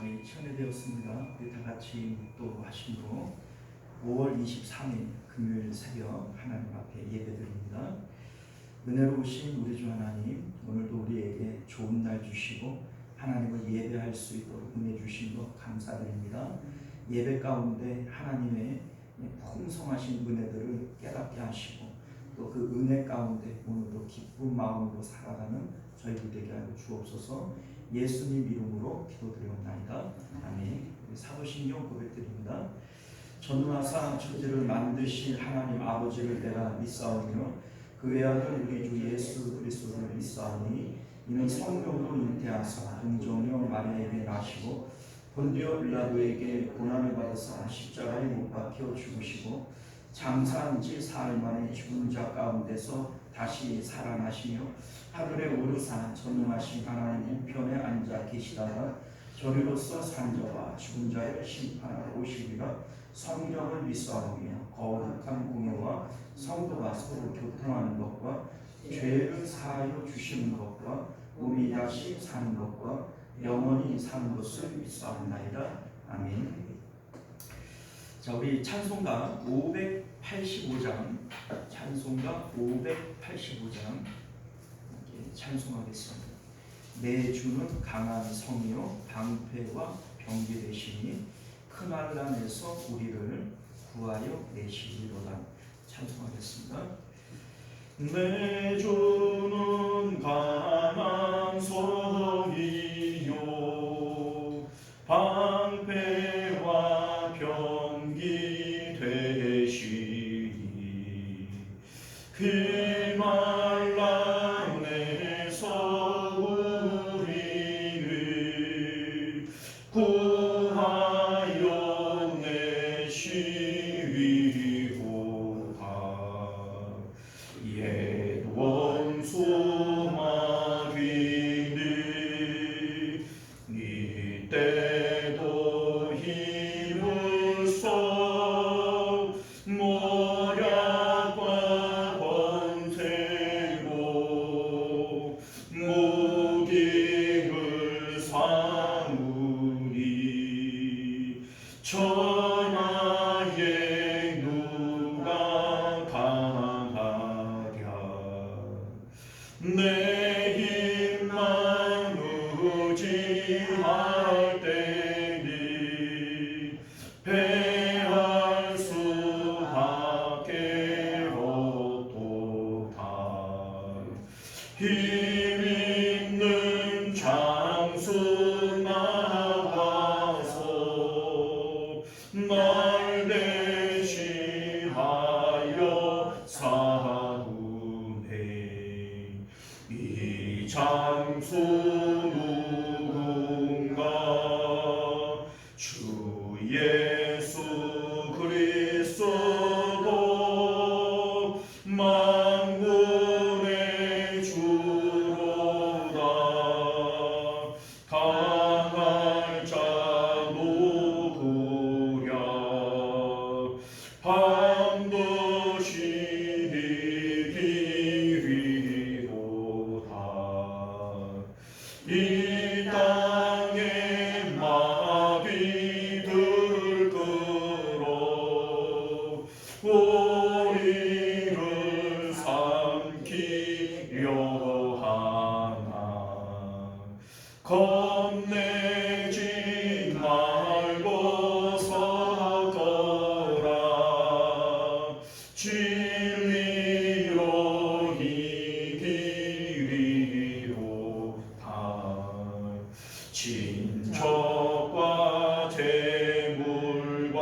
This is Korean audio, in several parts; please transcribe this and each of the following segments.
우리 시간이 되었습니다. 우리 다 같이 묵도하심으로 5월 23일 금요일 새벽 하나님 앞에 예배드립니다. 은혜로우신 우리 주 하나님, 오늘도 우리에게 좋은 날 주시고 하나님을 예배할 수 있도록 은혜 주신 것 감사드립니다. 예배 가운데 하나님의 풍성하신 은혜들을 깨닫게 하시고 또 그 은혜 가운데 오늘도 기쁜 마음으로 살아가는 저희들 되게 하여 주옵소서. 예수님 이름으로 기도드리옵나이다. 아멘. 사도신경 고백드립니다. 전능하사 천지를 만드신 하나님 아버지를 내가 믿사오며 그 외아들 우리 주 예수 그리스도를 믿사오니 이는 성령으로 잉태하사 동정녀 마리아에게 나시고 본디오 빌라도에게 고난을 받으사 십자가에 못 박혀 죽으시고 장사한 지 사흘 만에 죽은 자 가운데서 다시 살아나시며 하늘에 오르사 전능하신 하나님 우편에 앉아 계시다가 저리로서 산자와 죽은 자를 심판하러 오시리라. 성령을 믿사오며 거룩한 공예와 성도가 서로 교통하는 것과 죄를 사하여 주시는 것과 몸이 다시 사는 것과 영원히 사는 것을 믿사옵나이다. 아멘. 자, 우리 찬송가 585장 찬송하겠습니다. 내 주는 강한 성이요 방패와 병기 되시니 큰 환난에서 우리를 구하여 내시리로다. 찬송하겠습니다. 내 주는 강한 성이요 방패와 병기 되시니 그 환난에서 우리를 구하여 내시리로다. 옛 원수 마귀를 이때도 힘을 써 모략과 권세로 무기를 삼으니 천하에 누가 강하랴. 내 힘만 의지할 때는 패할 수밖에 없도다. 힘 있는 장수 나와서 날 대신하여 싸우네. 이 장수 누군가? 주 예수 그리스도 만군의 주로다. 강할 자 누구랴? 반드시 이기리로다. 이 땅에 마귀들 끌어 우리를 삼키려 하나. 겁내지 말고 서거라. 진리로 이기리로다. 친척과 재물과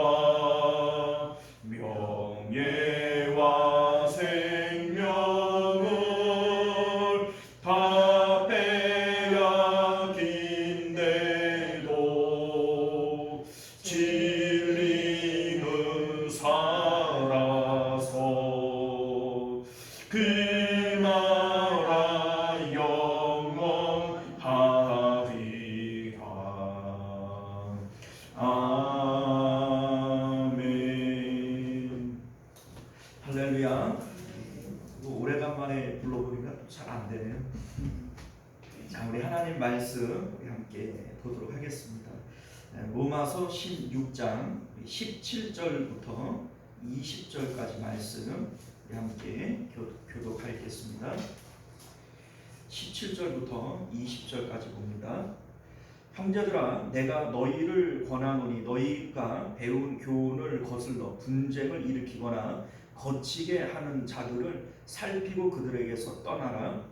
명예와 생명을 다 빼앗긴데도 진리는 살아서 그 나라 영원하리라. 아멘. 할렐루야. 오래간만에 불러보니까 잘 안 되네요. 자, 우리 하나님 말씀 우리 함께 보도록 하겠습니다. 로마서 16장 17절부터 20절까지 말씀 함께 교독하겠습니다. 17절부터 20절까지 봅니다. 형제들아, 내가 너희를 권하노니 너희가 배운 교훈을 거슬러 분쟁을 일으키거나 거치게 하는 자들을 살피고 그들에게서 떠나라.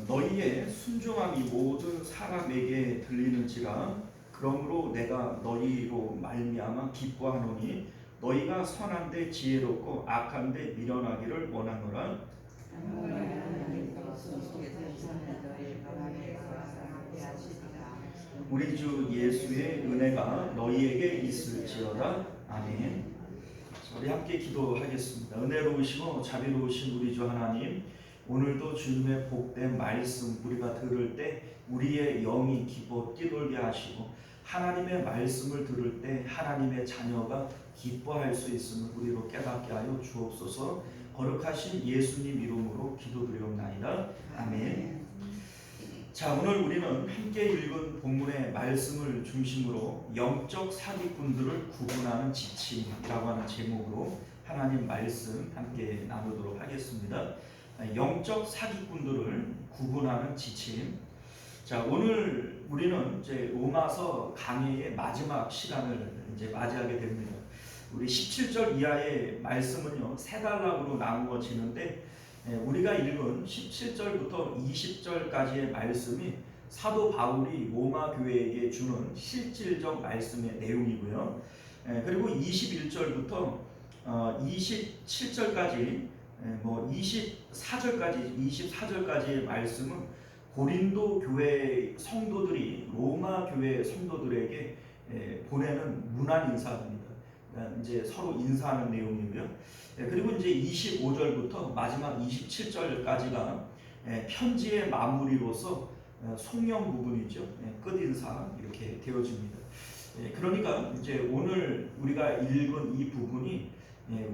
너희의 순종함이 모든 사람에게 들리는지라. 그러므로 내가 너희로 말미암아 기뻐하노니 너희가 선한데 지혜롭고 악한데 미련하기를 원하노라. 우리 주 예수의 은혜가 너희에게 있을지어다. 아멘. 우리 함께 기도하겠습니다. 은혜로우시고 자비로우신 우리 주 하나님, 오늘도 주님의 복된 말씀 우리가 들을 때 우리의 영이 기뻐 뛰놀게 하시고 하나님의 말씀을 들을 때 하나님의 자녀가 기뻐할 수 있음을 우리로 깨닫게 하여 주옵소서. 거룩하신 예수님 이름으로 기도드리옵나이다. 아멘. 자, 오늘 우리는 함께 읽은 본문의 말씀을 중심으로 영적 사기꾼들을 구분하는 지침이라고 하는 제목으로 하나님 말씀 함께 나누도록 하겠습니다. 영적 사기꾼들을 구분하는 지침. 자, 오늘 우리는 이제 로마서 강해의 마지막 시간을 이제 맞이하게 됩니다. 우리 17절 이하의 말씀은요, 세 단락으로 나누어지는데 우리가 읽은 17절부터 20절까지의 말씀이 사도 바울이 로마 교회에게 주는 실질적 말씀의 내용이고요. 그리고 21절부터 27절까지 24절까지의 말씀은 고린도 교회 성도들이 로마 교회 성도들에게 보내는 문안 인사입니다. 이제 서로 인사하는 내용이고요. 그리고 이제 25절부터 마지막 27절까지가 편지의 마무리로서 송영 부분이죠. 끝 인사 이렇게 되어집니다. 그러니까 이제 오늘 우리가 읽은 이 부분이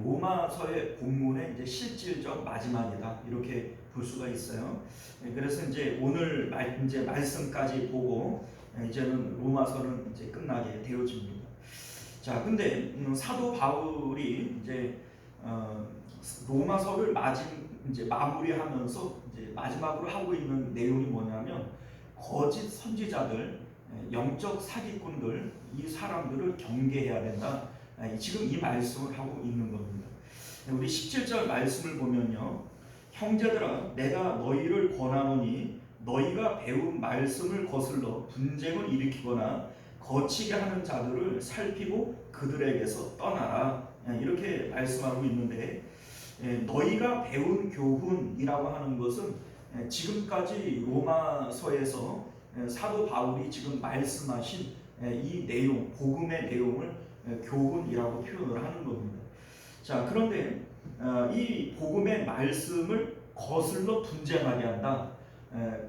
로마서의 본문의 이제 실질적 마지막이다, 이렇게 볼 수가 있어요. 그래서 이제 오늘 이제 말씀까지 보고 이제는 로마서는 이제 끝나게 되어집니다. 자, 근데 사도 바울이 이제 로마서를 이제 마무리하면서 이제 마지막으로 하고 있는 내용이 뭐냐면 거짓 선지자들, 영적 사기꾼들, 이 사람들을 경계해야 된다. 지금 이 말씀을 하고 있는 겁니다. 우리 17절 말씀을 보면요, 형제들아, 내가 너희를 권하노니 너희가 배운 말씀을 거슬러 분쟁을 일으키거나 거치게 하는 자들을 살피고 그들에게서 떠나라, 이렇게 말씀하고 있는데, 너희가 배운 교훈이라고 하는 것은 지금까지 로마서에서 사도 바울이 지금 말씀하신 이 내용, 복음의 내용을 교훈이라고 표현을 하는 겁니다. 자, 그런데 이 복음의 말씀을 거슬러 분쟁하게 한다.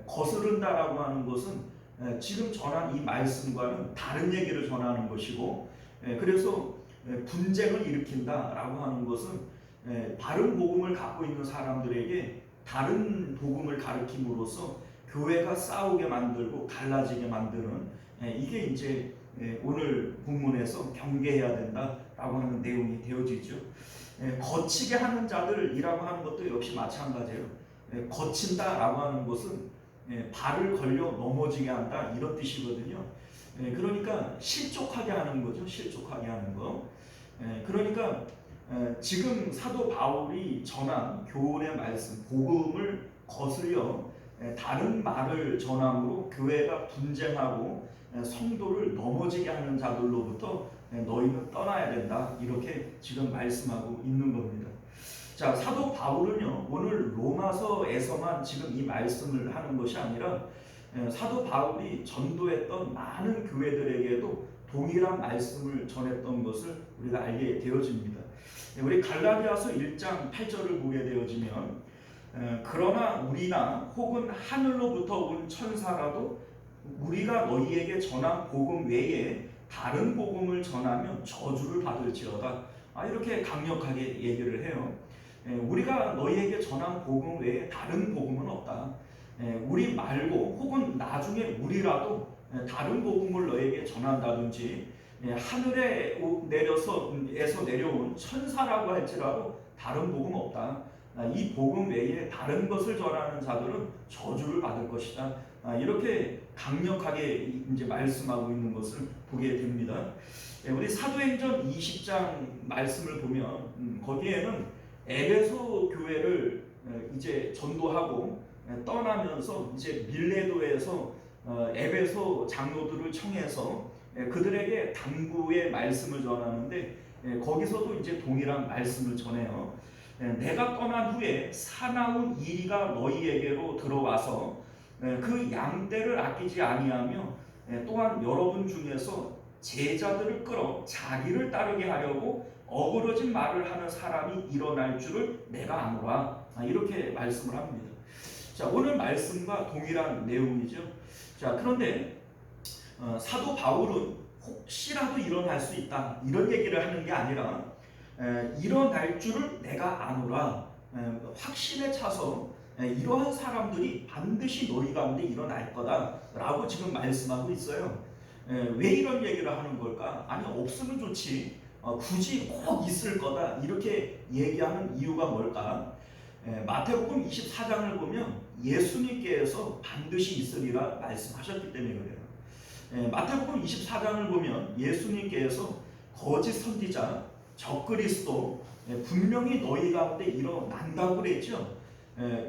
거스른다라고 하는 것은 지금 전한 이 말씀과는 다른 얘기를 전하는 것이고, 그래서 분쟁을 일으킨다라고 하는 것은 바른 복음을 갖고 있는 사람들에게 다른 복음을 가르침으로써 교회가 싸우게 만들고 갈라지게 만드는, 이게 이제 오늘 본문에서 경계해야 된다라고 하는 내용이 되어지죠. 거치게 하는 자들이라고 하는 것도 역시 마찬가지예요. 거친다라고 하는 것은 발을 걸려 넘어지게 한다, 이런 뜻이거든요. 그러니까 실족하게 하는 거죠. 실족하게 하는 거. 그러니까 지금 사도 바울이 전한 교훈의 말씀, 복음을 거슬려 다른 말을 전함으로 교회가 분쟁하고 성도를 넘어지게 하는 자들로부터 너희는 떠나야 된다, 이렇게 지금 말씀하고 있는 겁니다. 자, 사도 바울은요, 오늘 로마서에서만 지금 이 말씀을 하는 것이 아니라 사도 바울이 전도했던 많은 교회들에게도 동일한 말씀을 전했던 것을 우리가 알게 되어집니다. 우리 갈라디아서 1장 8절을 보게 되어지면, 그러나 우리나 혹은 하늘로부터 온 천사라도 우리가 너희에게 전한 복음 외에 다른 복음을 전하면 저주를 받을지어다. 이렇게 강력하게 얘기를 해요. 우리가 너희에게 전한 복음 외에 다른 복음은 없다. 우리 말고 혹은 나중에 우리라도 다른 복음을 너희에게 전한다든지 하늘에 에서 내려온 천사라고 할지라도 다른 복음 없다. 이 복음 외에 다른 것을 전하는 자들은 저주를 받을 것이다. 이렇게 강력하게 이제 말씀하고 있는 것을 보게 됩니다. 우리 사도행전 20장 말씀을 보면 거기에는 에베소 교회를 이제 전도하고 떠나면서 이제 밀레도에서 에베소 장로들을 청해서 그들에게 당부의 말씀을 전하는데 거기서도 이제 동일한 말씀을 전해요. 내가 떠난 후에 사나운 이리가 너희에게로 들어와서 그 양떼를 아끼지 아니하며 또한 여러분 중에서 제자들을 끌어 자기를 따르게 하려고 어그러진 말을 하는 사람이 일어날 줄을 내가 아노라. 이렇게 말씀을 합니다. 자, 오늘 말씀과 동일한 내용이죠. 자, 그런데 사도 바울은 혹시라도 일어날 수 있다 이런 얘기를 하는 게 아니라 일어날 줄을 내가 아노라. 확신에 차서 이러한 사람들이 반드시 너희 가운데 일어날 거다라고 지금 말씀하고 있어요. 왜 이런 얘기를 하는 걸까? 아니, 없으면 좋지. 굳이 꼭 있을 거다 이렇게 얘기하는 이유가 뭘까? 마태복음 24장을 보면 예수님께서 반드시 있으리라 말씀하셨기 때문에 그래요. 마태복음 24장을 보면 예수님께서 거짓 선지자, 적그리스도 분명히 너희 가운데 일어난다고 그랬죠.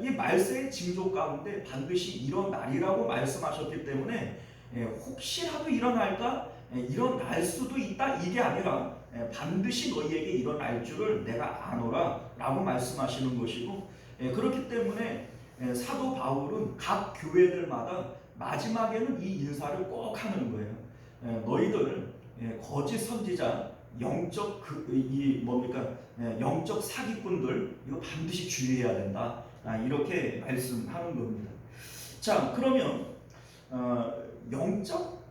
이 말세의 징조 가운데 반드시 일어나리라고 말씀하셨기 때문에 혹시라도 일어날까? 일어날 수도 있다 이게 아니라 반드시 너희에게 일어날 줄을 내가 아노라 라고 말씀하시는 것이고, 그렇기 때문에 사도 바울은 각 교회들마다 마지막에는 이 인사를 꼭 하는 거예요. 너희들 거짓 선지자, 영적 영적 사기꾼들 이거 반드시 주의해야 된다. 이렇게 말씀하는 겁니다. 자, 그러면 영적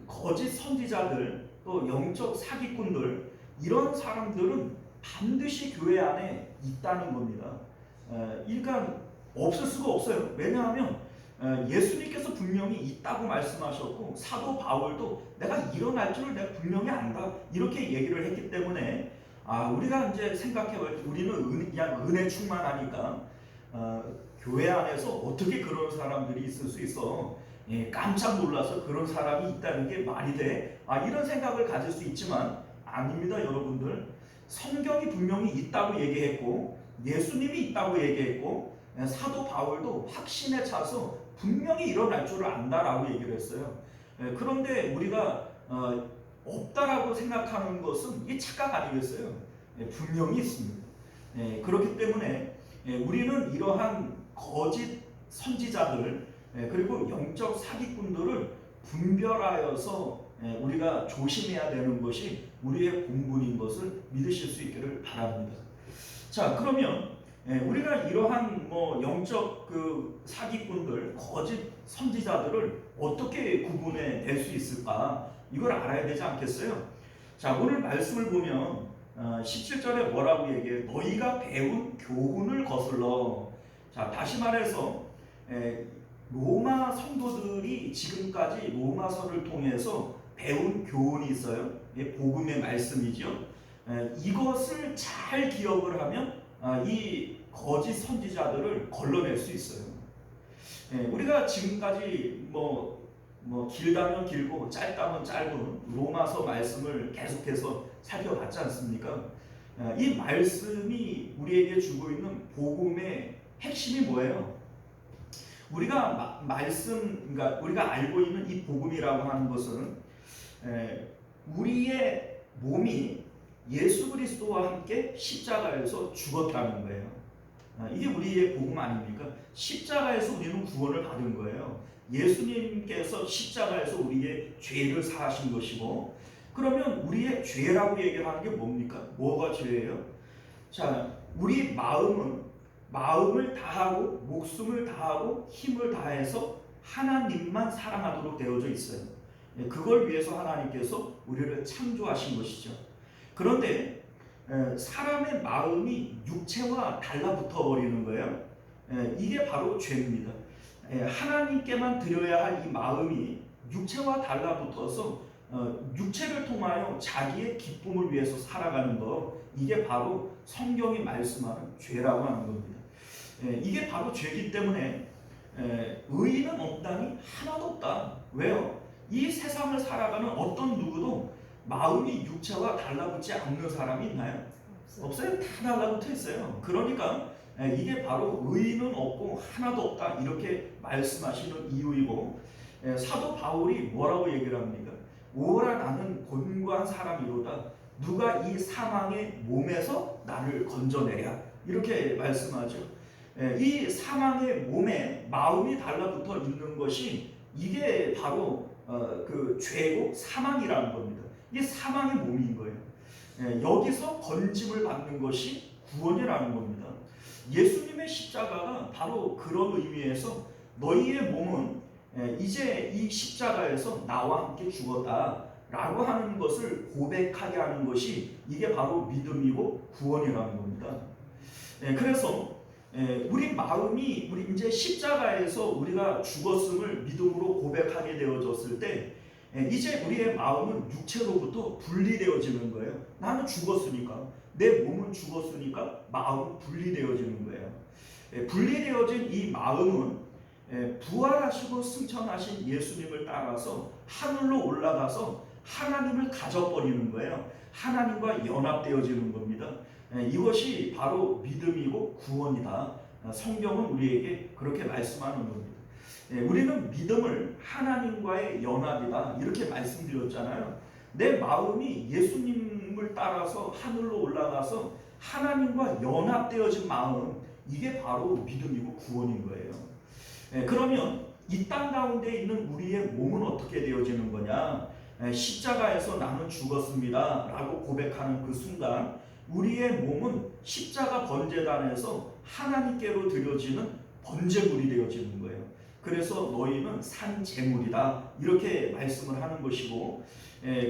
거짓 선지자들 또 영적 사기꾼들 이런 사람들은 반드시 교회 안에 있다는 겁니다. 그러니까 없을 수가 없어요. 왜냐하면 예수님께서 분명히 있다고 말씀하셨고 사도 바울도 내가 일어날 줄을 내가 분명히 안다 이렇게 얘기를 했기 때문에 우리가 이제 생각해볼 때 우리는 그냥 은혜 충만하니까 교회 안에서 어떻게 그런 사람들이 있을 수 있어? 깜짝 놀라서 그런 사람이 있다는 게 말이 돼? 이런 생각을 가질 수 있지만 아닙니다, 여러분들. 성경이 분명히 있다고 얘기했고 예수님이 있다고 얘기했고 사도 바울도 확신에 차서 분명히 일어날 줄을 안다라고 얘기를 했어요. 그런데 우리가 없다라고 생각하는 것은 이 착각 아니겠어요? 분명히 있습니다. 그렇기 때문에 우리는 이러한 거짓 선지자들 그리고 영적 사기꾼들을 분별하여서 우리가 조심해야 되는 것이 우리의 본분인 것을 믿으실 수 있기를 바랍니다. 자, 그러면 우리가 이러한 영적 사기꾼들, 거짓 선지자들을 어떻게 구분해 낼 수 있을까? 이걸 알아야 되지 않겠어요? 자, 오늘 말씀을 보면 17절에 뭐라고 얘기해요? 너희가 배운 교훈을 거슬러. 자, 다시 말해서 로마 성도들이 지금까지 로마서를 통해서 배운 교훈이 있어요. 복음의 말씀이죠. 이것을 잘 기억을 하면 이 거짓 선지자들을 걸러낼 수 있어요. 우리가 지금까지 길다면 길고 짧다면 짧은 로마서 말씀을 계속해서 살펴봤지 않습니까? 이 말씀이 우리에게 주고 있는 복음의 핵심이 뭐예요? 우리가 그러니까 우리가 알고 있는 이 복음이라고 하는 것은 우리의 몸이 예수 그리스도와 함께 십자가에서 죽었다는 거예요. 이게 우리의 복음 아닙니까? 십자가에서 우리는 구원을 받은 거예요. 예수님께서 십자가에서 우리의 죄를 사하신 것이고, 그러면 우리의 죄라고 얘기하는 게 뭡니까? 뭐가 죄예요? 자, 우리 마음을 다하고 목숨을 다하고 힘을 다해서 하나님만 사랑하도록 되어져 있어요. 그걸 위해서 하나님께서 우리를 창조하신 것이죠. 그런데 사람의 마음이 육체와 달라붙어 버리는 거예요. 이게 바로 죄입니다. 하나님께만 드려야 할 이 마음이 육체와 달라붙어서 육체를 통하여 자기의 기쁨을 위해서 살아가는 것, 이게 바로 성경이 말씀하는 죄라고 하는 겁니다. 이게 바로 죄이기 때문에 의인은 없다니 하나도 없다. 왜요? 이 세상을 살아가는 어떤 누구도 마음이 육체와 달라붙지 않는 사람이 있나요? 없어요. 다 달라붙어 있어요. 그러니까 이게 바로 의인은 없고 하나도 없다, 이렇게 말씀하시는 이유이고, 사도 바울이 뭐라고 얘기를 합니까? 오라 나는 곤고한 사람이로다. 누가 이 사망의 몸에서 나를 건져내랴, 이렇게 말씀하죠. 이 사망의 몸에 마음이 달라붙어 있는 것이 이게 바로 그 죄고 사망이라는 겁니다. 이게 사망의 몸인 거예요. 여기서 건짐을 받는 것이 구원이라는 겁니다. 예수님의 십자가가 바로 그런 의미에서 너희의 몸은 이제 이 십자가에서 나와 함께 죽었다라고 하는 것을 고백하게 하는 것이 이게 바로 믿음이고 구원이라는 겁니다. 그래서 우리 마음이 우리 이제 십자가에서 우리가 죽었음을 믿음으로 고백하게 되어졌을 때 이제 우리의 마음은 육체로부터 분리되어지는 거예요. 나는 죽었으니까, 내 몸은 죽었으니까 마음은 분리되어지는 거예요. 분리되어진 이 마음은 부활하시고 승천하신 예수님을 따라서 하늘로 올라가서 하나님을 가져버리는 거예요. 하나님과 연합되어지는 겁니다. 이것이 바로 믿음이고 구원이다. 성경은 우리에게 그렇게 말씀하는 겁니다. 우리는 믿음을 하나님과의 연합이다, 이렇게 말씀드렸잖아요. 내 마음이 예수님을 따라서 하늘로 올라가서 하나님과 연합되어진 마음, 이게 바로 믿음이고 구원인 거예요. 그러면 이 땅 가운데 있는 우리의 몸은 어떻게 되어지는 거냐? 십자가에서 나는 죽었습니다 라고 고백하는 그 순간 우리의 몸은 십자가 번제단에서 하나님께로 드려지는 번제물이 되어지는 거예요. 그래서 너희는 산 제물이다, 이렇게 말씀을 하는 것이고,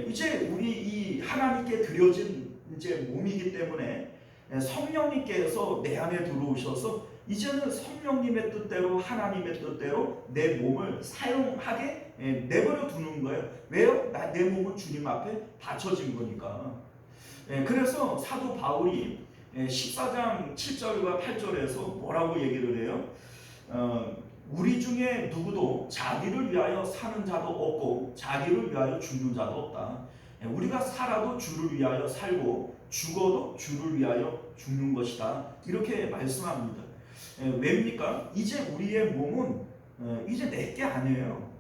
이제 우리 이 하나님께 드려진 이제 몸이기 때문에 성령님께서 내 안에 들어오셔서 이제는 성령님의 뜻대로 하나님의 뜻대로 내 몸을 사용하게 내버려 두는 거예요. 왜요? 내 몸은 주님 앞에 바쳐진 거니까. 그래서 사도 바울이 14장 7절과 8절에서 뭐라고 얘기를 해요? 우리 중에 누구도 자기를 위하여 사는 자도 없고 자기를 위하여 죽는 자도 없다. 우리가 살아도 주를 위하여 살고 죽어도 주를 위하여 죽는 것이다, 이렇게 말씀합니다. 왜입니까? 이제 우리의 몸은 이제 내게 아니에요.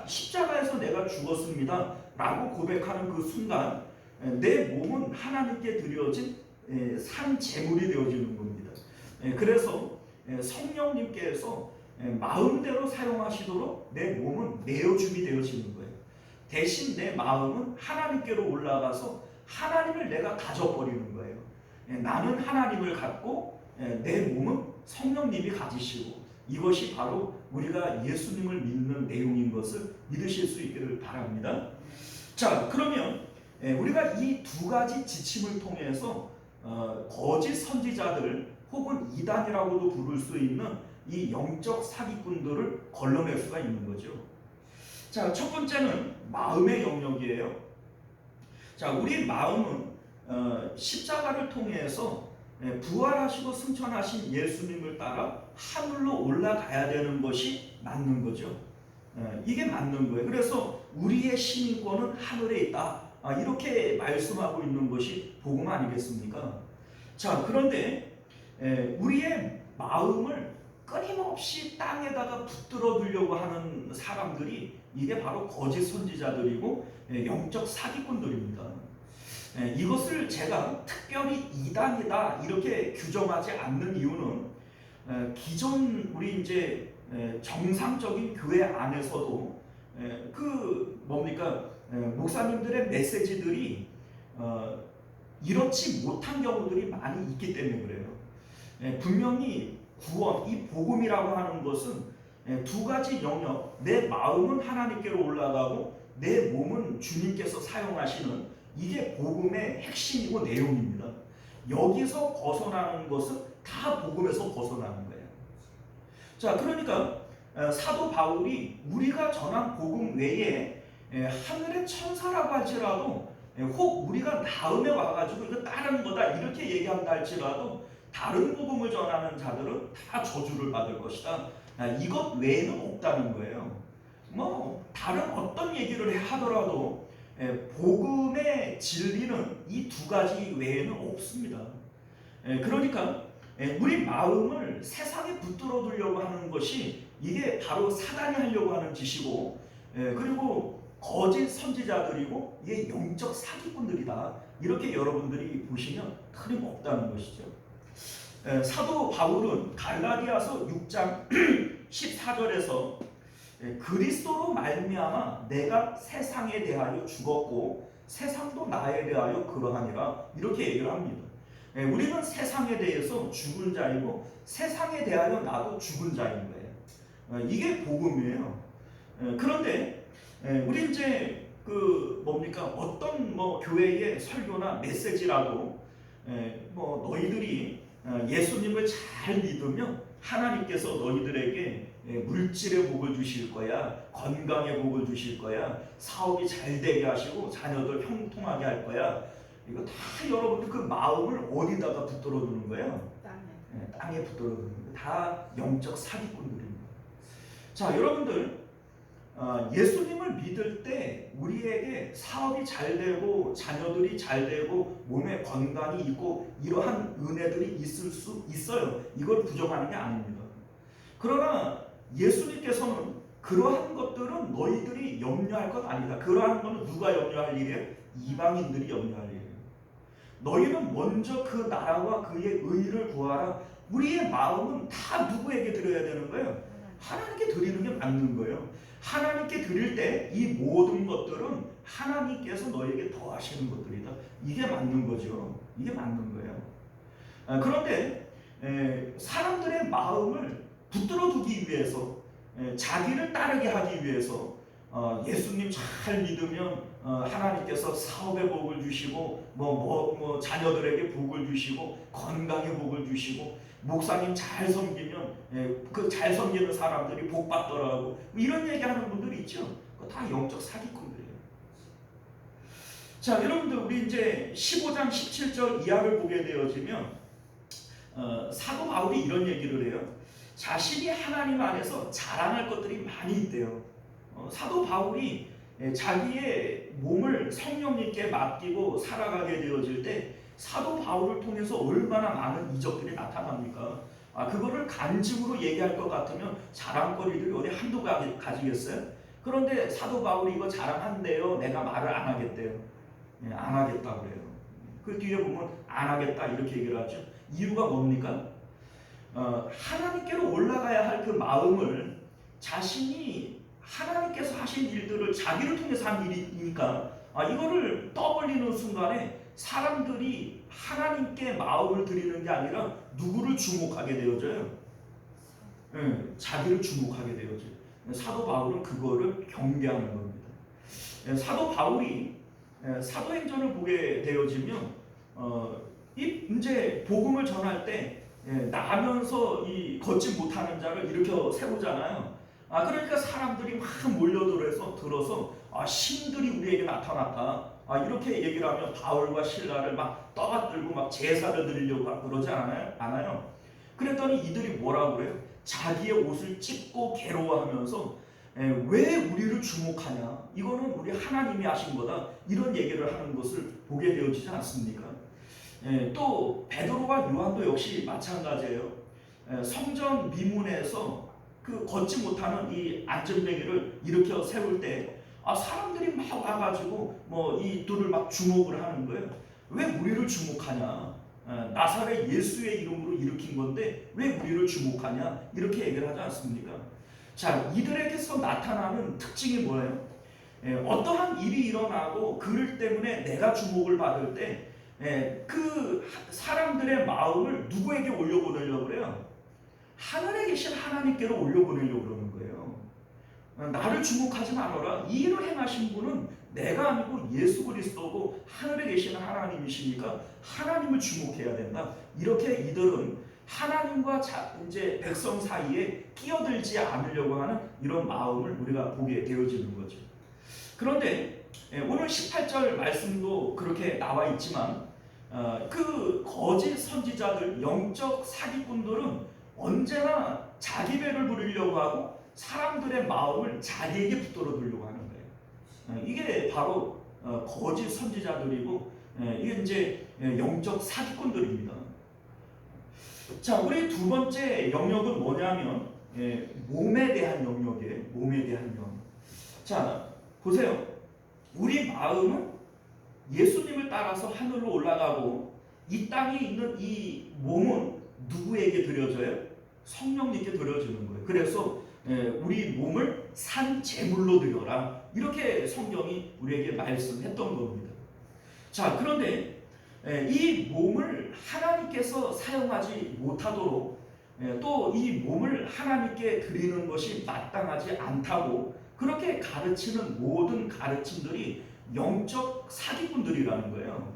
십자가에서 내가 죽었습니다 라고 고백하는 그 순간 내 몸은 하나님께 드려진 산 제물이 되어지는 겁니다. 그래서 성령님께서 마음대로 사용하시도록 내 몸은 내어줌이 되어지는 거예요. 대신 내 마음은 하나님께로 올라가서 하나님을 내가 가져버리는 거예요. 나는 하나님을 갖고 내 몸은 성령님이 가지시고, 이것이 바로 우리가 예수님을 믿는 내용인 것을 믿으실 수 있기를 바랍니다. 자, 그러면 우리가 이 두 가지 지침을 통해서 거짓 선지자들 혹은 이단이라고도 부를 수 있는 이 영적 사기꾼들을 걸러낼 수가 있는 거죠. 자, 첫 번째는 마음의 영역이에요. 자, 우리 마음은 십자가를 통해서 부활하시고 승천하신 예수님을 따라 하늘로 올라가야 되는 것이 맞는 거죠. 이게 맞는 거예요. 그래서 우리의 시민권은 하늘에 있다, 이렇게 말씀하고 있는 것이 복음 아니겠습니까? 자, 그런데 우리의 마음을 끊임없이 땅에다가 붙들어 두려고 하는 사람들이 이게 바로 거짓 선지자들이고 영적 사기꾼들입니다. 이것을 제가 특별히 이단이다 이렇게 규정하지 않는 이유는 기존 우리 이제 정상적인 교회 안에서도 그 뭡니까 목사님들의 메시지들이 이렇지 못한 경우들이 많이 있기 때문에 그래요. 분명히 구원, 이 복음이라고 하는 것은 두 가지 영역, 내 마음은 하나님께로 올라가고 내 몸은 주님께서 사용하시는 이게 복음의 핵심이고 내용입니다. 여기서 벗어나는 것은 다 복음에서 벗어나는 거예요. 자, 그러니까 사도 바울이 우리가 전한 복음 외에 하늘의 천사라고 할지라도 혹 우리가 다음에 와가지고 이거 다른 거다 이렇게 얘기한다 할지라도 다른 복음을 전하는 자들은 다 저주를 받을 것이다. 이것 외에는 없다는 거예요. 뭐 다른 어떤 얘기를 하더라도 복음의 진리는 이 두 가지 외에는 없습니다. 그러니까 우리 마음을 세상에 붙들어 두려고 하는 것이 이게 바로 사단이 하려고 하는 짓이고, 그리고 거짓 선지자들이고 이게 영적 사기꾼들이다. 이렇게 여러분들이 보시면 틀림없다는 것이죠. 사도 바울은 갈라디아서 6장 14절에서 그리스도로 말미암아 내가 세상에 대하여 죽었고 세상도 나에 대하여 그러하니라 이렇게 얘기를 합니다. 우리는 세상에 대해서 죽은 자이고 세상에 대하여 나도 죽은 자인 거예요. 이게 복음이에요. 그런데 우리 이제 어떤 교회의 설교나 메시지라도 뭐 너희들이 예수님을 잘 믿으면 하나님께서 너희들에게 물질의 복을 주실 거야, 건강의 복을 주실 거야, 사업이 잘 되게 하시고 자녀들 형통하게 할 거야. 이거 다 여러분들 그 마음을 어디다가 붙들어 두는 거예요? 땅에 붙들어 두는 거예요. 다 영적 사기꾼들입니다. 자, 여러분들 예수님을 믿을 때 우리에게 사업이 잘 되고 자녀들이 잘 되고 몸에 건강이 있고 이러한 은혜들이 있을 수 있어요. 이걸 부정하는 게 아닙니다. 그러나 예수님께서는 그러한 것들은 너희들이 염려할 것 아니다. 그러한 것은 누가 염려할 일이에요? 이방인들이 염려할 일이에요. 너희는 먼저 그 나라와 그의 의를 구하라. 우리의 마음은 다 누구에게 드려야 되는 거예요? 하나님께 드리는 게 맞는 거예요. 하나님께 드릴 때 이 모든 것들은 하나님께서 너에게 더하시는 것들이다. 이게 맞는 거죠. 이게 맞는 거예요. 그런데 사람들의 마음을 붙들어 두기 위해서, 자기를 따르게 하기 위해서 예수님 잘 믿으면 하나님께서 사업의 복을 주시고 자녀들에게 복을 주시고 건강의 복을 주시고 목사님 잘 섬기면 그 잘 섬기는 사람들이 복 받더라고, 이런 얘기하는 분들이 있죠. 다 영적 사기꾼들이에요. 자, 여러분들 우리 이제 15장 17절 이하를 보게 되어지면 사도 바울이 이런 얘기를 해요. 자신이 하나님 안에서 자랑할 것들이 많이 있대요. 사도 바울이 자기의 몸을 성령님께 맡기고 살아가게 되어질 때 사도 바울을 통해서 얼마나 많은 이적들이 나타납니까? 그거를 간증으로 얘기할 것 같으면 자랑거리들이 어디 한두 가지겠어요? 그런데 사도 바울이 이거 자랑한대요. 내가 말을 안 하겠대요. 안 하겠다 그래요. 그 뒤에 보면 안 하겠다 이렇게 얘기를 하죠. 이유가 뭡니까? 하나님께로 올라가야 할 그 마음을 자신이 하나님께서 하신 일들을 자기를 통해서 한 일이니까 이거를 떠벌리는 순간에 사람들이 하나님께 마음을 드리는 게 아니라 누구를 주목하게 되어져요? 자기를 주목하게 되어져요. 사도 바울은 그거를 경계하는 겁니다. 사도 바울이 사도행전을 보게 되어지면 이제 복음을 전할 때 나면서 이 걷지 못하는 자를 일으켜 세우잖아요. 그러니까 사람들이 막 몰려들어서 신들이 우리에게 나타났다. 이렇게 얘기를 하면 바울과 실라를 막 떠받들고 막 제사를 드리려고 그러지 않아요? 그랬더니 이들이 뭐라고 그래요? 자기의 옷을 찢고 괴로워하면서 왜 우리를 주목하냐? 이거는 우리 하나님이 하신 거다. 이런 얘기를 하는 것을 보게 되어지지 않습니까? 또 베드로와 요한도 역시 마찬가지예요. 성전 미문에서 그 걷지 못하는 이 안전뱅이를 일으켜 세울 때 사람들이 막 와가지고 이 둘을 막 주목을 하는 거예요. 왜 우리를 주목하냐? 나사렛 예수의 이름으로 일으킨 건데 왜 우리를 주목하냐? 이렇게 얘기를 하지 않습니까? 자, 이들에게서 나타나는 특징이 뭐예요? 어떠한 일이 일어나고 그를 때문에 내가 주목을 받을 때 그 사람들의 마음을 누구에게 올려보내려고 그래요? 하늘에 계신 하나님께로 올려보내려고 그러는 거예요. 나를 주목하지 말아라. 이 일을 행하신 분은 내가 아니고 예수 그리스도고 하늘에 계시는 하나님이시니까 하나님을 주목해야 된다. 이렇게 이들은 하나님과 이제 백성 사이에 끼어들지 않으려고 하는 이런 마음을 우리가 보게 되어지는 거죠. 그런데 오늘 18절 말씀도 그렇게 나와 있지만 그 거짓 선지자들, 영적 사기꾼들은 언제나 자기 배를 부리려고 하고 사람들의 마음을 자기에게 붙들어 두려고 하는 거예요. 이게 바로 거짓 선지자들이고 이게 이제 영적 사기꾼들입니다. 자, 우리 두 번째 영역은 뭐냐면 몸에 대한 영역이에요. 몸에 대한 영역. 자, 보세요. 우리 마음은 예수님을 따라서 하늘로 올라가고 이 땅에 있는 이 몸은 누구에게 드려져요? 성령님께 드려지는 거예요. 그래서 우리 몸을 산 제물로 드려라. 이렇게 성경이 우리에게 말씀했던 겁니다. 자, 그런데 이 몸을 하나님께서 사용하지 못하도록 또 이 몸을 하나님께 드리는 것이 마땅하지 않다고 그렇게 가르치는 모든 가르침들이 영적 사기꾼들이라는 거예요.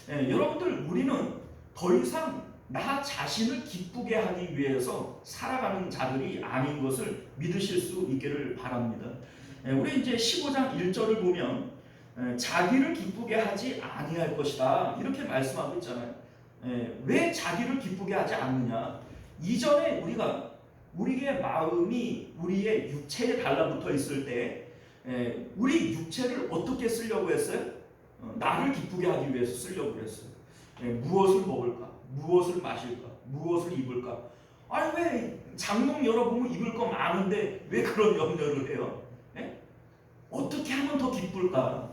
여러분들, 우리는 더 이상 나 자신을 기쁘게 하기 위해서 살아가는 자들이 아닌 것을 믿으실 수 있기를 바랍니다. 우리 이제 15장 1절을 보면 자기를 기쁘게 하지 아니할 것이다 이렇게 말씀하고 있잖아요. 왜 자기를 기쁘게 하지 않느냐? 이전에 우리의 마음이 우리의 육체에 달라붙어 있을 때 우리 육체를 어떻게 쓰려고 했어요? 나를 기쁘게 하기 위해서 쓰려고 했어요. 무엇을 먹을까? 무엇을 마실까? 무엇을 입을까? 아니, 왜 장롱 열어보면 입을 거 많은데 왜 그런 염려를 해요? 어떻게 하면 더 기쁠까?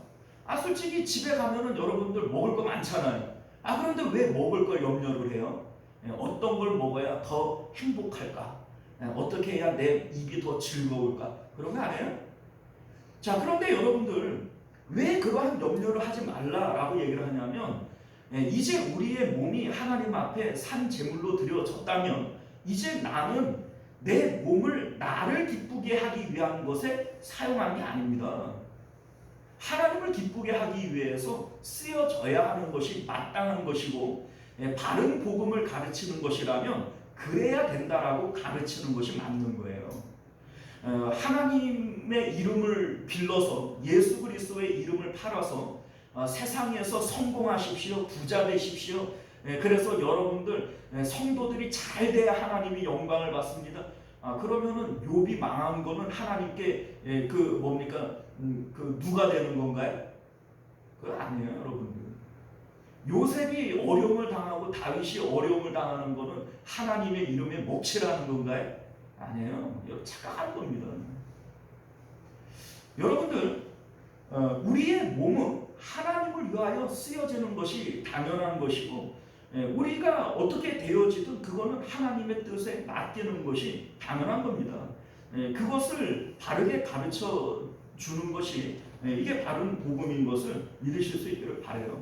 솔직히 집에 가면은 여러분들 먹을 거 많잖아요. 그런데 왜 먹을 걸 염려를 해요? 어떤 걸 먹어야 더 행복할까? 어떻게 해야 내 입이 더 즐거울까? 그런 거 안 해요? 자, 그런데 여러분들, 왜 그러한 염려를 하지 말라라고 얘기를 하냐면 이제 우리의 몸이 하나님 앞에 산 제물로 드려졌다면 이제 나는 내 몸을 나를 기쁘게 하기 위한 것에 사용한 게 아닙니다. 하나님을 기쁘게 하기 위해서 쓰여져야 하는 것이 마땅한 것이고 바른 복음을 가르치는 것이라면 그래야 된다라고 가르치는 것이 맞는 거예요. 하나님의 이름을 빌러서 예수 그리스도의 이름을 팔아서 세상에서 성공하십시오, 부자 되십시오. 그래서 여러분들 성도들이 잘 돼야 하나님이 영광을 받습니다. 그러면은 욥이 망한 거는 하나님께 그 뭡니까? 그 누가 되는 건가요? 그거 아니에요, 여러분들. 요셉이 어려움을 당하고 다윗이 어려움을 당하는 거는 하나님의 이름에 몫이라는 건가요? 아니에요. 착각하는 겁니다. 여러분들, 우리의 몸은 하나님을 위하여 쓰여지는 것이 당연한 것이고 우리가 어떻게 되어지든 그거는 하나님의 뜻에 맡기는 것이 당연한 겁니다. 그것을 바르게 가르쳐 주는 것이 이게 바른 복음인 것을 믿으실 수 있기를 바라요.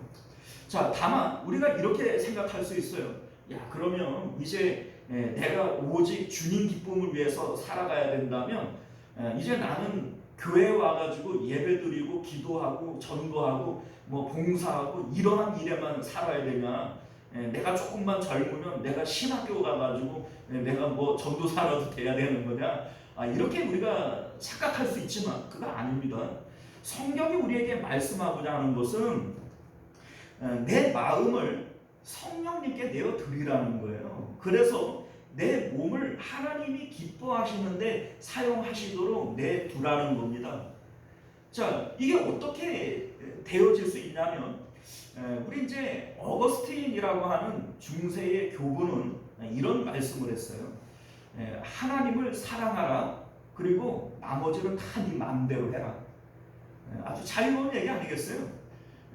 자, 다만 우리가 이렇게 생각할 수 있어요. 그러면 이제 내가 오직 주님 기쁨을 위해서 살아가야 된다면 이제 나는 교회에 와가지고 예배드리고 기도하고 전도하고 뭐 봉사하고 이러한 일에만 살아야 되냐? 내가 조금만 젊으면 내가 신학교 가가지고 내가 뭐 전도사라도 돼야 되는 거냐? 이렇게 우리가 착각할 수 있지만 그거 아닙니다. 성경이 우리에게 말씀하고자 하는 것은 내 마음을 성령님께 내어 드리라는 거예요. 그래서 내 몸을 하나님이 기뻐하시는데 사용하시도록 내두라는 겁니다. 자, 이게 어떻게 되어질 수 있냐면 우리 이제 어거스틴이라고 하는 중세의 교부는 이런 말씀을 했어요. 하나님을 사랑하라. 그리고 나머지는 다 네 마음대로 해라. 아주 자유로운 얘기 아니겠어요?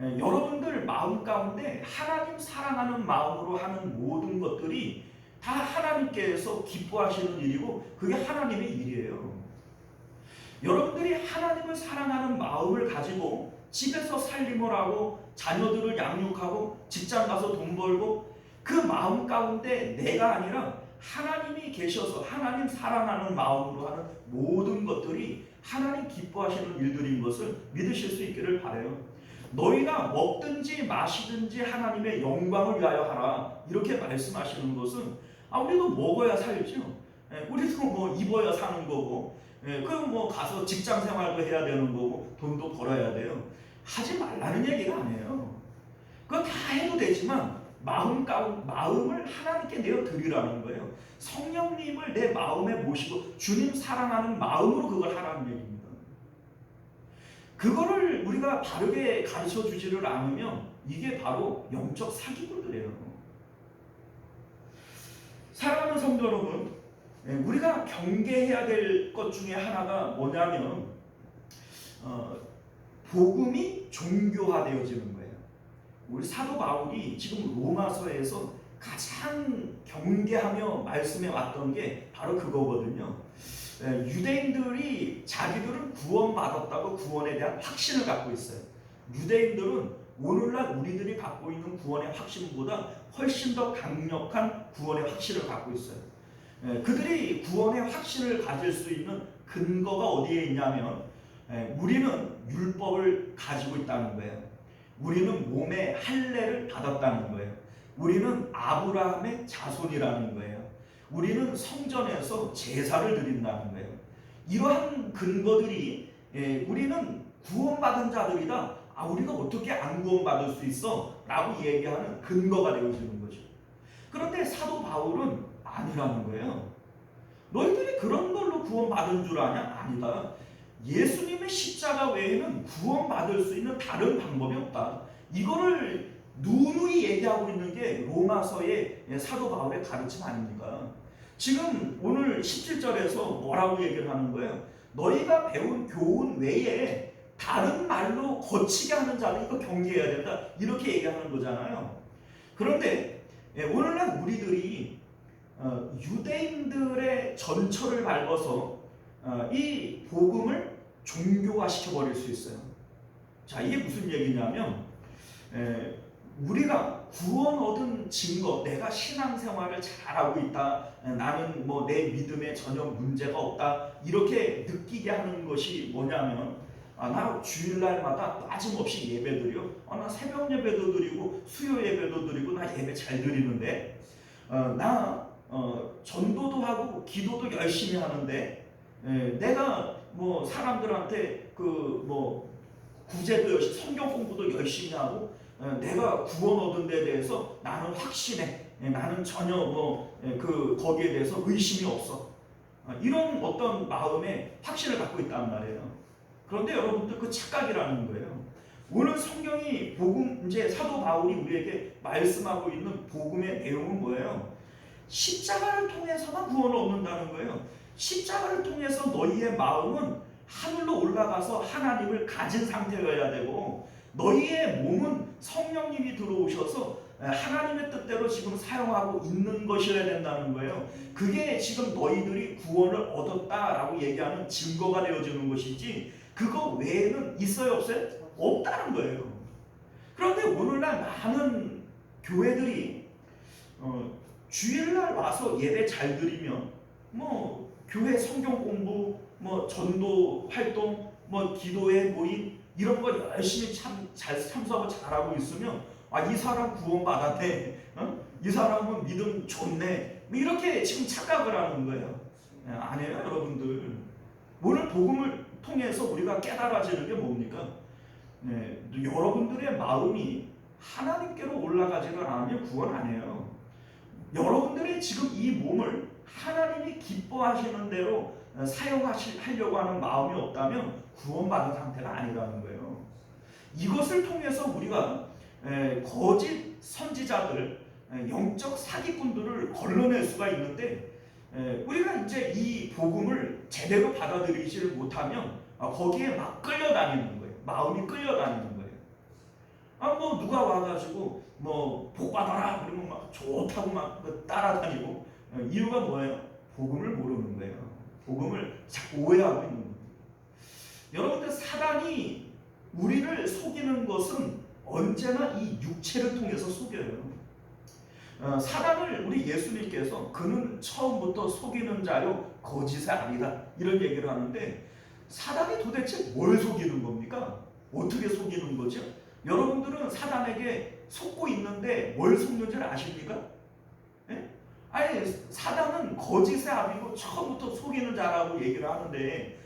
여러분들 마음 가운데 하나님 사랑하는 마음으로 하는 모든 것들이 다 하나님께서 기뻐하시는 일이고 그게 하나님의 일이에요. 여러분들이 하나님을 사랑하는 마음을 가지고 집에서 살림을 하고 자녀들을 양육하고 직장 가서 돈 벌고 그 마음 가운데 내가 아니라 하나님이 계셔서 하나님 사랑하는 마음으로 하는 모든 것들이 하나님 기뻐하시는 일들인 것을 믿으실 수 있기를 바라요. 너희가 먹든지 마시든지 하나님의 영광을 위하여 하라 이렇게 말씀하시는 것은 우리도 먹어야 살죠. 우리도 뭐 입어야 사는 거고, 그럼 뭐 가서 직장 생활도 해야 되는 거고 돈도 벌어야 돼요. 하지 말라는 얘기가 아니에요. 그거 다 해도 되지만 마음을 하나님께 내어 드리라는 거예요. 성령님을 내 마음에 모시고 주님 사랑하는 마음으로 그걸 하라는 얘기입니다. 그거를 우리가 바르게 가르쳐 주지를 않으면 이게 바로 영적 사기꾼들이에요. 사랑하는 성도 여러분, 우리가 경계해야 될 것 중에 하나가 뭐냐면 복음이 종교화되어지는 거예요. 우리 사도 바울이 지금 로마서에서 가장 경계하며 말씀해 왔던 게 바로 그거거든요. 유대인들이 자기들은 구원받았다고 구원에 대한 확신을 갖고 있어요. 유대인들은 오늘날 우리들이 갖고 있는 구원의 확신보다 훨씬 더 강력한 구원의 확신을 갖고 있어요. 그들이 구원의 확신을 가질 수 있는 근거가 어디에 있냐면 우리는 율법을 가지고 있다는 거예요. 우리는 몸에 할례를 받았다는 거예요. 우리는 아브라함의 자손이라는 거예요. 우리는 성전에서 제사를 드린다는 거예요. 이러한 근거들이 우리는 구원받은 자들이다. 우리가 어떻게 안 구원받을 수 있어? 라고 얘기하는 근거가 되어지는 거죠. 그런데 사도 바울은 아니라는 거예요. 너희들이 그런 걸로 구원받은 줄 아냐? 아니다. 예수님의 십자가 외에는 구원받을 수 있는 다른 방법이 없다. 이거를 누누이 얘기하고 있는 게 로마서의 사도 바울의 가르침 아닙니까? 지금 오늘 17절에서 뭐라고 얘기를 하는 거예요? 너희가 배운 교훈 외에 다른 말로 거치게 하는 자는 이거 경계해야 된다. 이렇게 얘기하는 거잖아요. 그런데 오늘날 우리들이 유대인들의 전철을 밟아서 이 복음을 종교화시켜버릴 수 있어요. 자, 이게 무슨 얘기냐면 우리가 구원 얻은 증거, 내가 신앙생활을 잘하고 있다, 나는 뭐 내 믿음에 전혀 문제가 없다, 이렇게 느끼게 하는 것이 뭐냐면 나 주일날마다 빠짐없이 예배드려, 나 새벽 예배도 드리고 수요 예배도 드리고 나 예배 잘 드리는데, 나 전도도 하고 기도도 열심히 하는데, 내가 뭐 사람들한테 그 뭐 구제도 열심히, 성경 공부도 열심히 하고, 내가 구원 얻은 데 대해서 나는 확신해. 나는 전혀 거기에 대해서 의심이 없어. 이런 어떤 마음에 확신을 갖고 있단 말이에요. 그런데 여러분들 그 착각이라는 거예요. 오늘 성경이 복음, 이제 사도 바울이 우리에게 말씀하고 있는 복음의 내용은 뭐예요? 십자가를 통해서만 구원을 얻는다는 거예요. 십자가를 통해서 너희의 마음은 하늘로 올라가서 하나님을 가진 상태여야 되고, 너희의 몸은 성령님이 들어오셔서 하나님의 뜻대로 지금 사용하고 있는 것이어야 된다는 거예요. 그게 지금 너희들이 구원을 얻었다라고 얘기하는 증거가 되어지는 것이지, 그거 외에는 있어요 없어요? 없다는 거예요. 그런데 오늘날 많은 교회들이 주일날 와서 예배 잘 드리면 뭐 교회 성경 공부, 뭐 전도 활동, 뭐 기도회 모임 이런 거 열심히 잘 참석을 잘하고 있으면 이 사람 구원받았네, 이 사람은 믿음 좋네, 이렇게 지금 착각을 하는 거예요. 아니에요 여러분들. 오늘 복음을 통해서 우리가 깨달아지는 게 뭡니까? 여러분들의 마음이 하나님께로 올라가지를 않으면 구원 안 해요. 여러분들의 지금 이 몸을 하나님이 기뻐하시는 대로 사용하려고 하는 마음이 없다면 구원받은 상태가 아니라는 거예요. 이것을 통해서 우리가 거짓 선지자들, 영적 사기꾼들을 걸러낼 수가 있는데, 우리가 이제 이 복음을 제대로 받아들이지를 못하면 거기에 막 끌려다니는 거예요. 마음이 끌려다니는 거예요. 뭐 누가 와가지고 뭐 복 받아라 그러면 막 좋다고 막 따라다니고, 이유가 뭐예요? 복음을 모르는 거예요. 복음을 자꾸 오해하고 있는 거예요. 여러분들, 사단이 우리를 속이는 것은 언제나 이 육체를 통해서 속여요. 사단을 우리 예수님께서 그는 처음부터 속이는 자요 거짓의 아니다 이런 얘기를 하는데, 사단이 도대체 뭘 속이는 겁니까? 어떻게 속이는 거죠? 여러분들은 사단에게 속고 있는데 뭘 속는지를 아십니까? 예? 아니, 사단은 거짓의 아비고 처음부터 속이는 자라고 얘기를 하는데,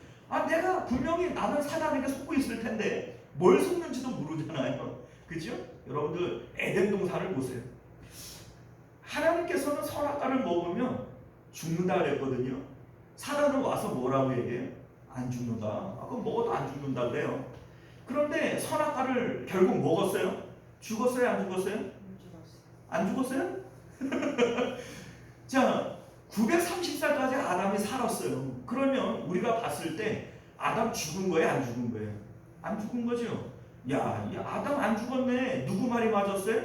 내가 분명히 나는 사단에게 속고 있을 텐데 뭘 속는지도 모르잖아요. 그죠? 여러분들 에덴 동산을 보세요. 하나님께서는 선악과를 먹으면 죽는다 그랬거든요. 사단은 와서 뭐라고 얘기해요? 안 죽는다. 그럼 먹어도 안 죽는다 그래요. 그런데 선악과를 결국 먹었어요? 죽었어요? 안 죽었어요? 안 죽었어요? 자, 930살까지 아담이 살았어요. 그러면 우리가 봤을 때 아담 죽은 거예요? 안 죽은 거예요? 안 죽은 거죠. 야, 이 아담 안 죽었네. 누구 말이 맞았어요?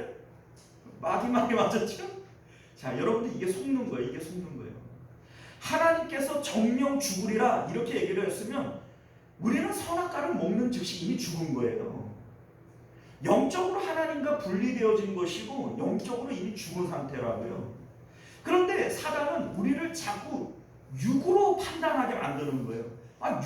마귀 말이 맞았죠? 자, 여러분들 이게 속는 거예요. 이게 속는 거예요. 하나님께서 정령 죽으리라 이렇게 얘기를 했으면 우리는 선악과를 먹는 즉시 이미 죽은 거예요. 영적으로 하나님과 분리되어진 것이고 영적으로 이미 죽은 상태라고요. 그런데 사단은 우리를 자꾸 육으로 판단하게 만드는 거예요.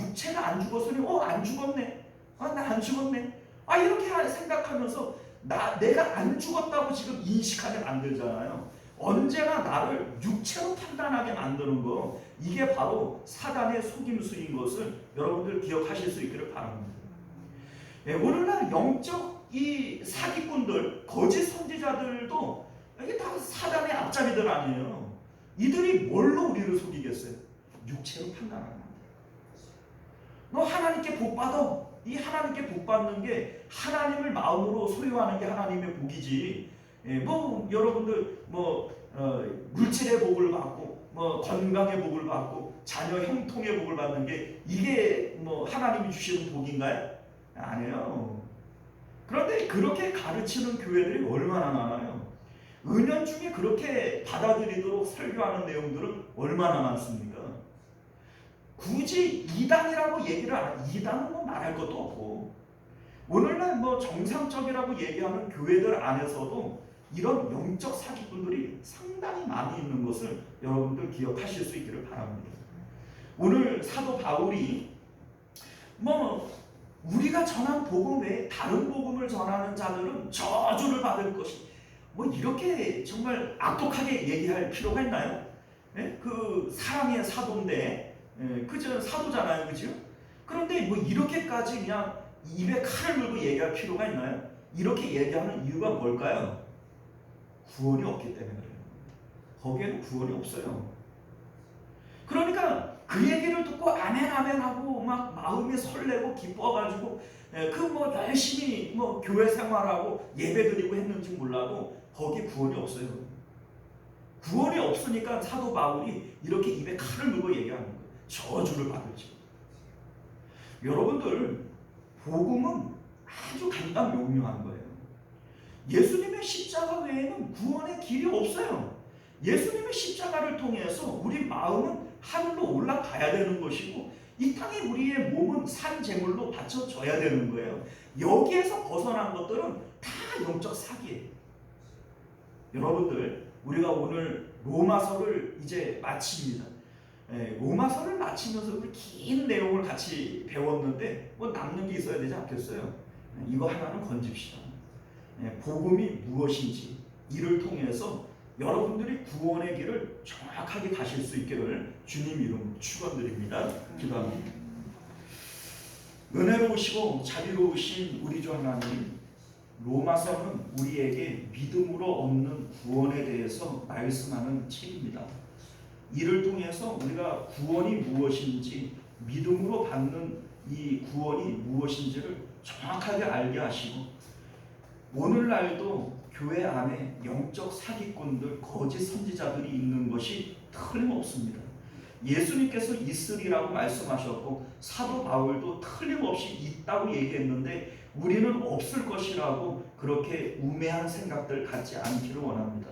육체가 안 죽었으니 안 죽었네. 나 안 죽었네. 이렇게 생각하면서 내가 안 죽었다고 지금 인식하게 만들잖아요. 언제나 나를 육체로 판단하게 만드는 거, 이게 바로 사단의 속임수인 것을 여러분들 기억하실 수 있기를 바랍니다. 오늘날 영적 이 사기꾼들, 거짓 선지자들도 이게 다 사단의 앞잡이들 아니에요. 이들이 뭘로 우리를 속이겠어요? 육체로 판단하는 겁니다. 너 하나님께 복 받아. 이 하나님께 복 받는 게 하나님을 마음으로 소유하는 게 하나님의 복이지. 여러분들 물질의 복을 받고 건강의 복을 받고 자녀 형통의 복을 받는 게 이게 하나님이 주시는 복인가요? 아니에요. 그런데 그렇게 가르치는 교회들이 얼마나 많아요. 은연중에 그렇게 받아들이도록 설교하는 내용들은 얼마나 많습니까? 굳이 이단이라고 얘기를 안 해요. 이단은 말할 것도 없고, 오늘날 정상적이라고 얘기하는 교회들 안에서도 이런 영적 사기꾼들이 상당히 많이 있는 것을 여러분들 기억하실 수 있기를 바랍니다. 오늘 사도 바울이 우리가 전한 복음 외에 다른 복음을 전하는 자들은 저주를 받을 것이, 이렇게 정말 악독하게 얘기할 필요가 있나요? 그 사랑의 사도인데, 그저 사도잖아요, 그죠? 그런데 이렇게까지 그냥 입에 칼을 물고 얘기할 필요가 있나요? 이렇게 얘기하는 이유가 뭘까요? 구원이 없기 때문에 그래요. 거기에는 구원이 없어요. 그러니까 그 얘기를 듣고 아멘 아멘 하고 막 마음이 설레고 기뻐가지고 열심히 교회 생활하고 예배드리고 했는지 몰라도 거기에 구원이 없어요. 구원이 없으니까 사도 바울이 이렇게 입에 칼을 물고 얘기하는 거예요. 저주를 받을지. 여러분들, 복음은 아주 간단 명료한 거예요. 예수님의 십자가 외에는 구원의 길이 없어요. 예수님의 십자가를 통해서 우리 마음은 하늘로 올라가야 되는 것이고, 이 땅에 우리의 몸은 산 제물로 바쳐져야 되는 거예요. 여기에서 벗어난 것들은 다 영적 사기예요. 여러분들, 우리가 오늘 로마서를 이제 마칩니다. 로마서를 마치면서 우리 긴 내용을 같이 배웠는데 남는 게 있어야 되지 않겠어요? 이거 하나는 건집시다. 복음이 무엇인지, 이를 통해서 여러분들이 구원의 길을 정확하게 가실 수 있기를 주님 이름으로 축원드립니다. 기도합니다. 은혜로우시고 자비로우신 우리 주 하나님, 로마서는 우리에게 믿음으로 얻는 구원에 대해서 말씀하는 책입니다. 이를 통해서 우리가 구원이 무엇인지, 믿음으로 받는 이 구원이 무엇인지를 정확하게 알게 하시고, 오늘날도 교회 안에 영적 사기꾼들, 거짓 선지자들이 있는 것이 틀림없습니다. 예수님께서 있으리라고 말씀하셨고 사도 바울도 틀림없이 있다고 얘기했는데 우리는 없을 것이라고 그렇게 우매한 생각들 갖지 않기를 원합니다.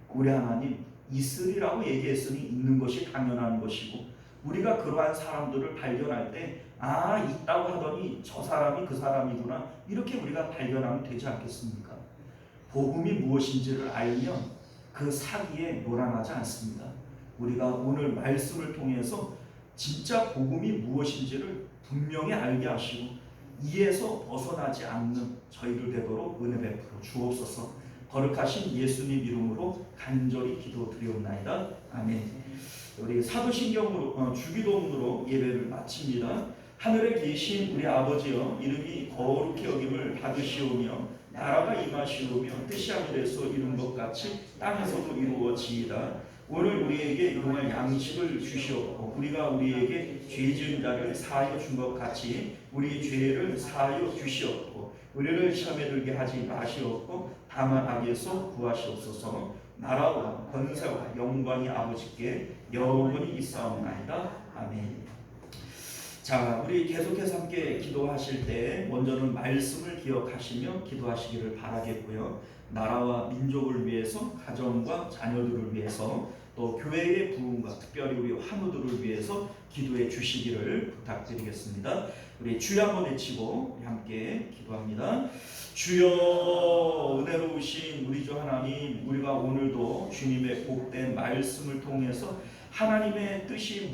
우리 하나님, 있으리라고 얘기했으니 있는 것이 당연한 것이고, 우리가 그러한 사람들을 발견할 때 있다고 하더니 저 사람이 그 사람이구나, 이렇게 우리가 발견하면 되지 않겠습니까? 복음이 무엇인지를 알면 그 사기에 놀아나지 않습니다. 우리가 오늘 말씀을 통해서 진짜 복음이 무엇인지를 분명히 알게 하시고 이에서 벗어나지 않는 저희들 되도록 은혜 베풀어 주옵소서. 거룩하신 예수님 이름으로 간절히 기도드리옵나이다. 아멘. 우리 사도신경으로 주기도문으로 예배를 마칩니다. 하늘에 계신 우리 아버지여, 이름이 거룩히 여김을 받으시오며 나라가 임하시오며 뜻이 하늘에서 이룬 것 같이 땅에서도 이루어지이다. 오늘 우리에게 일용할 양식을 주시옵고 우리가 우리에게 죄 지은 자를 사하여 준 것 같이 우리 죄를 사하여 주시옵고 우리를 시험에 들게 하지 마시옵고 다만 악에서 구하시옵소서. 나라와 권세와 영광이 아버지께 영원히 있사옵나이다. 아멘. 자, 우리 계속해서 함께 기도하실 때 먼저는 말씀을 기억하시며 기도하시기를 바라겠고요. 나라와 민족을 위해서, 가정과 자녀들을 위해서, 또 교회의 부흥과 특별히 우리 환우들을 위해서 기도해 주시기를 부탁드리겠습니다. 우리 주여 한번 외치고 우리 함께 기도합니다. 주여, 은혜로우신 우리 주 하나님, 우리가 오늘도 주님의 복된 말씀을 통해서 하나님의 뜻이